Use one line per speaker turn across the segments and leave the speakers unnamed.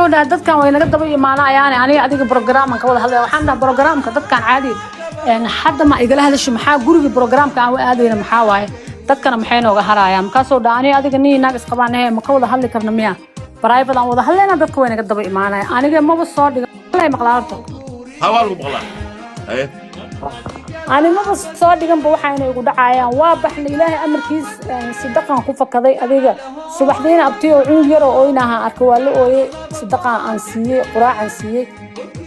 wuxuu dhahay dadkan way naga daba imaanayaan aniga adiga programkan ka wada hadlay waxaan dhahay programka dadkan caadi hadda ma igala hadasho maxaa guriga programka aan aadayna maxaa waaye dadkana maxay nooga harayaan markaas oo dhaani adiga nii naag isqabaanahay ma ka wada hadli karna miya private aan wada hadlayna dadka way naga daba imaanayaan aniga maba soo dhigan maqlaarto
hawal maqlaa
أنا ما بس صادقاً بوحنا يقول دعايا واضح إن إلهي أمر كيس صدقاً خوفك كذا أديك صباحدين أبتي وعيون يرى أوينها أكوالو أوي صدقاً أنسية قراء أنسية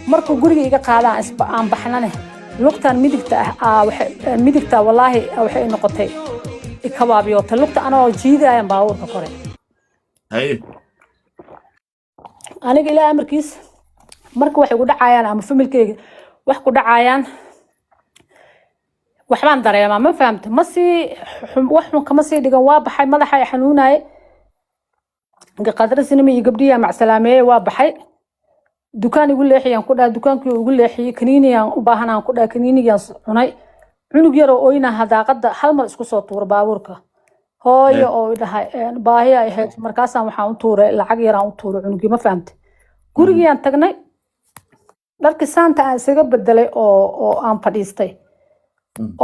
مركو قولي إيجا قاعدة عن بحنانه لقطة ميدكتا والله أو حين نقطة الكبابيوت لقطة أنا جيدة يا باور كقري
هاي
أنا إلهي أمر كيس مركو واحد يقول دعايا أنا مفهوم الكي واحد يقول دعايا waxbaan dareemaa ma fahamta ma si wax kama sii dhigan waa baxay madaxa xanuunay qadar sinima iyo gabdhiya mac salaameey waa baxay dukaan igu leexiyaan ku dhahay dukaankii ugu leexiyay kaniiniyaan u baahanaan ku dhahay kaniiniyaan cunay cunug yar oo oyna hadaaqada hal mar isku soo tuur baabuurka hooyo oo dhahay baahiya ay hayso markaasaan waxaan u tuuray lacag yar aan u tuuray cunugii ma fahamta gurigiyaan tagnay dharkii saanta aan isaga bedelay oo aan fadhiistay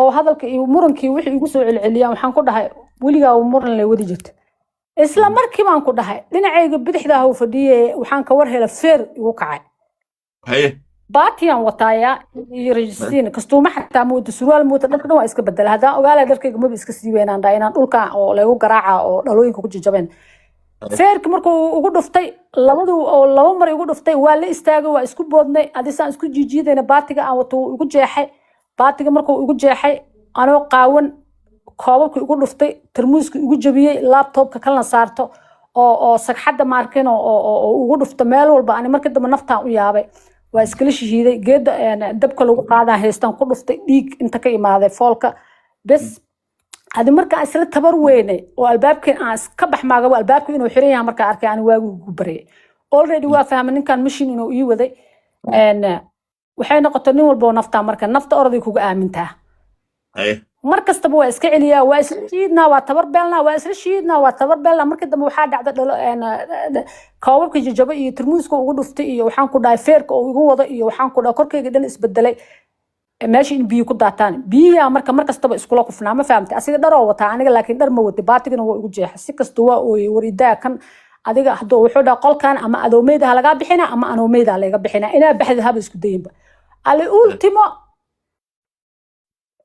oo hadalka iyo murankii wixii igu soo celceliyaan waxaan ku dhahay weligaa uu muran leh wadi jirto isla markii baan ku dhahay dhinacayga bidixda ha u fadhiyay waxaan ka war helay feer igu kacay
haye
baatiyan wataaya iyo rajisiin kastuuma xataa moodo surwaal moodo dharka dhan waa iska bedel hadaan ogaalay dharkayga maba iska siiweynaan dhaa inaan dhulka oo lagu garaaca oo dhalooyinka ku jajabeen feerki markuu ugu dhuftay laba mar igu dhuftay waa la istaagay waa isku boodnay adisaan isku jiijiidayna baatiga aan wato igu jeexay baatiga markuu ugu jeexay anoo qaawan koobabkii ugu dhuftay tarmuuska ugu jabiyay laptopka kalena saarto oo sagxadda maarkin oo ugu dhufto meel walba ani markii dambe naftaan u yaabay waa iskala shahiiday geedda dabka lagu qaadaa haystaan ku dhuftay dhiig inta ka imaaday foolka bes hadi markaa isla tabar weynay oo albaabkeen aan iska baxmaagaba albaabka inuu xiran yahay markaa arkay ani waagu ugu bariyay already waa fahmay ninkan mission inuu ii waday waxay noqotay nin walba nafta marka nafta orday kugu aamintaa markastaba waa iska celiyaa waa isla shiidnaa waa tabar beelnaa waa isla shiidnaa waa tabar beelnaa markii dambe waxaa dhacda dhalo koobabka jajaba iyo tarmuuska ugu dhuftay iyo waxaan ku dhahay feerka oo igu wado iyo waxaan ku dhahay korkayga dhan isbedelay meesha in biyo ku daataan biyaha markastaba iskula kufnaa ma fahamtay asiga dharoo wataa aniga laakiin dhar ma watay baatigana waa igu jeexa si kasta waa ooyey waridaa kan adiga hadduu wuxuu dhahay qolkan ama adoomeyda ha lagaa bixina ama anoomeyda ha laga bixina inaa baxda haba isku dayinba الأولتيمو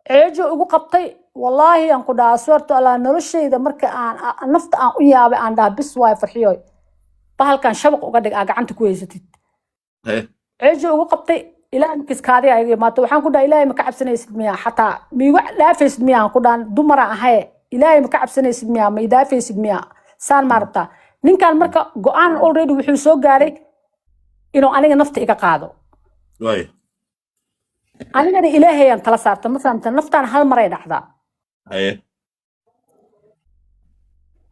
عجو ugu qabtay wallahi aan ku dhaas warto ala noloshayda marka aan nafta aan u yaabay aan dhaab bis way farxiyo bahalkan shabaq uga dhig gacanta ku heysatid عجو ugu qabtay ilaahay kiskaadi ay maato waxaan ku dhahay ilaahay ma ka cabsanaysid miya xataa miigu dhaafaysid miya aan ku dhaan dumar ahay ilaahay ma ka cabsanaysid miya ma idaafaysid miya saan marta ninkan marka go'aan already wuxuu soo gaaray inuu aniga nafta iga qaado
way
أنا إلهي أن تلصارت مثلا نفتان هالمرة يدعدا.
أيه.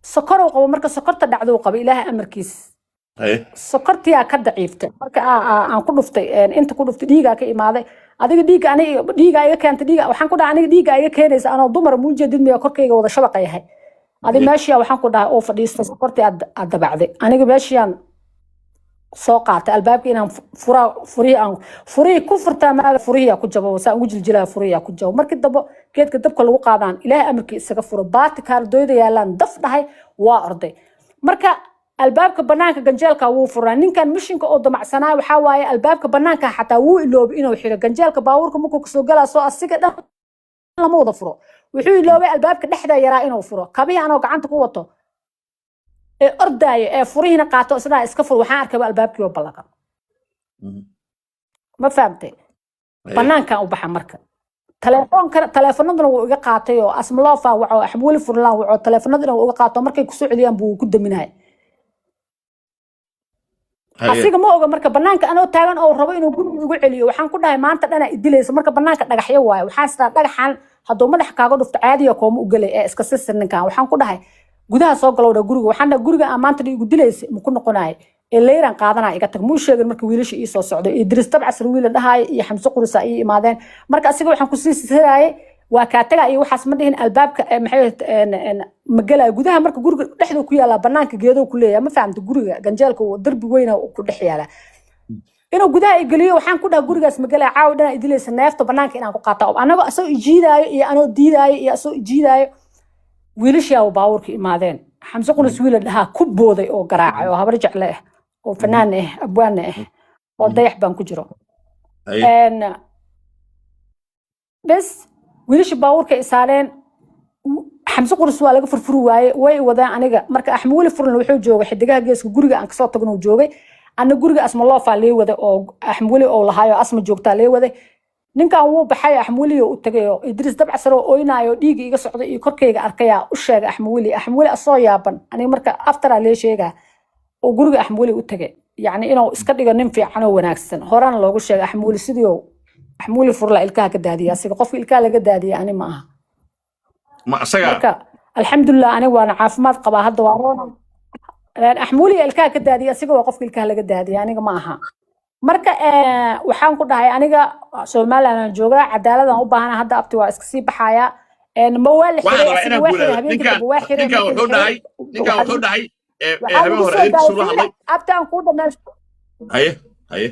سكر وقبل مركز سكرت دعدو قبل إلهي أمركيس.
أيه.
سكرت يا كد ضعيفة. مركز أنا كل فتي أنت كل فتي ديجا كإمادة. هذيك ديجا أنا ديجا إيه كانت ديجا وحن كده أنا ديجا إيه كانت أنا ضمر موجود مية كركي وده شبكة هاي. هذه ماشية وحن كده أوف ديست سكرت عد بعد. أنا جباشيان سوقات الباب إنهم فري كفر تمام فرية كجوا وسأوجل جلا فرية كجوا مركز دب كيد كدب كل وقادان إله أمريكا سكفر بات كاردويد يالان دف ده وارضي مركز الباب كبنانك جنجالك وفران إن كان مشينك أوض مع سنة وحواي الباب كبنانك حتى ويلوب إنه يحيل جنجالك باورك ممكن كسوجلا سو السكة ده لا مو ضفره وحيل لوب الباب كنحدا يرى إنه فره كبيه أنا وقعنت قوته أرداي فريهنا قاطع سدا إسكفر وحارك بالباب كيو بلغا ما فهمتي بنان كان وبحا مركا تليفوننا وإيقا قاطيو اسم الله فاوعو أحبولي فرلان وعو تليفوننا وإيقا قاطيو مركا يكسو عليان بو كده منهاي asiga ma oga marka banaanka anoo taagan oo rabo inuu guriga ugu celiyo waxaan ku dhahay maanta dhana idilayso marka banaanka dhagaxyo waayo waxaan isla dhagaxan hadoo madax kaaga dhufto caadiya kooma u galay ee iska sisir ninkan waxaan ku dhahay gudaha soo galowda guriga waxaan dhahay guriga aan maanta igu dilayso ma ku noqonaay ee leeran qaadanaa iga tag muu sheegin marka wiilasha ii soo socdo Idris tabcas wiil dhahay iyo Xamso Qursa ii imaadeen marka asiga waxaan ku sii siraayay وكاتجا أي واحد مدهن الباب محيط مجلا جودها مرك جورج لحظة كيالا بنانك جيدو كلية ما فهمت جورج جنجالك وضرب وينه وكل حياله إنه جودها يقولي وحن كده جورج مجلا عاودنا يدلي سنافته بنانك أنا قاطع أنا أسوي جيدا يا أنا ديدا يا أسوي جيدا ويلش يا وباورك ماذين حمزة قنص ويل لها كبودي أو قراعة وهبرجع له وفنانه أبوانه وضيح بان كجرو أن بس ويلش باورك إسالين حمزة قنص ولا قفر فرواي وذا أنا مرك أحمول فرن وحول جوجي حدقها جيس جورج أنك صوت تقنو جوجي أنا جورج اسم الله فعليه وذا أو أحمولي أو لهاي اسم جوجتا ليه وذا ninkan wuu baxay axmuuli oo u tagay idris dabca saro ooynayo dhiig iga socday iyo korkeyga arkaya u sheegay axmuuli asoo yaaban aniga marka aftara lee sheega oo guriga axmuuli u tagay yaani inuu iska dhigo nin fiican oo wanaagsan horaan loogu sheegay axmuuli sidii axmuuli furla ilkaha ka daadiya asiga qof ilkaha laga daadiya ani ma aha
ma asaga
marka alxamdulillah ani waan caafimaad qabaa hadda waan axmuuli ilkaha ka daadiya asiga waa qof ilkaha laga daadiya aniga ma aha marka waxaan ku dhahay aniga Soomaaliland jooga cadaalad aan u baahanahay hadda abti waa iska sii baxaya ma waa la xiray
ninka wuxuu dhahay habeen hore ay soo hadlay
abtaan ku dhameeyo
haye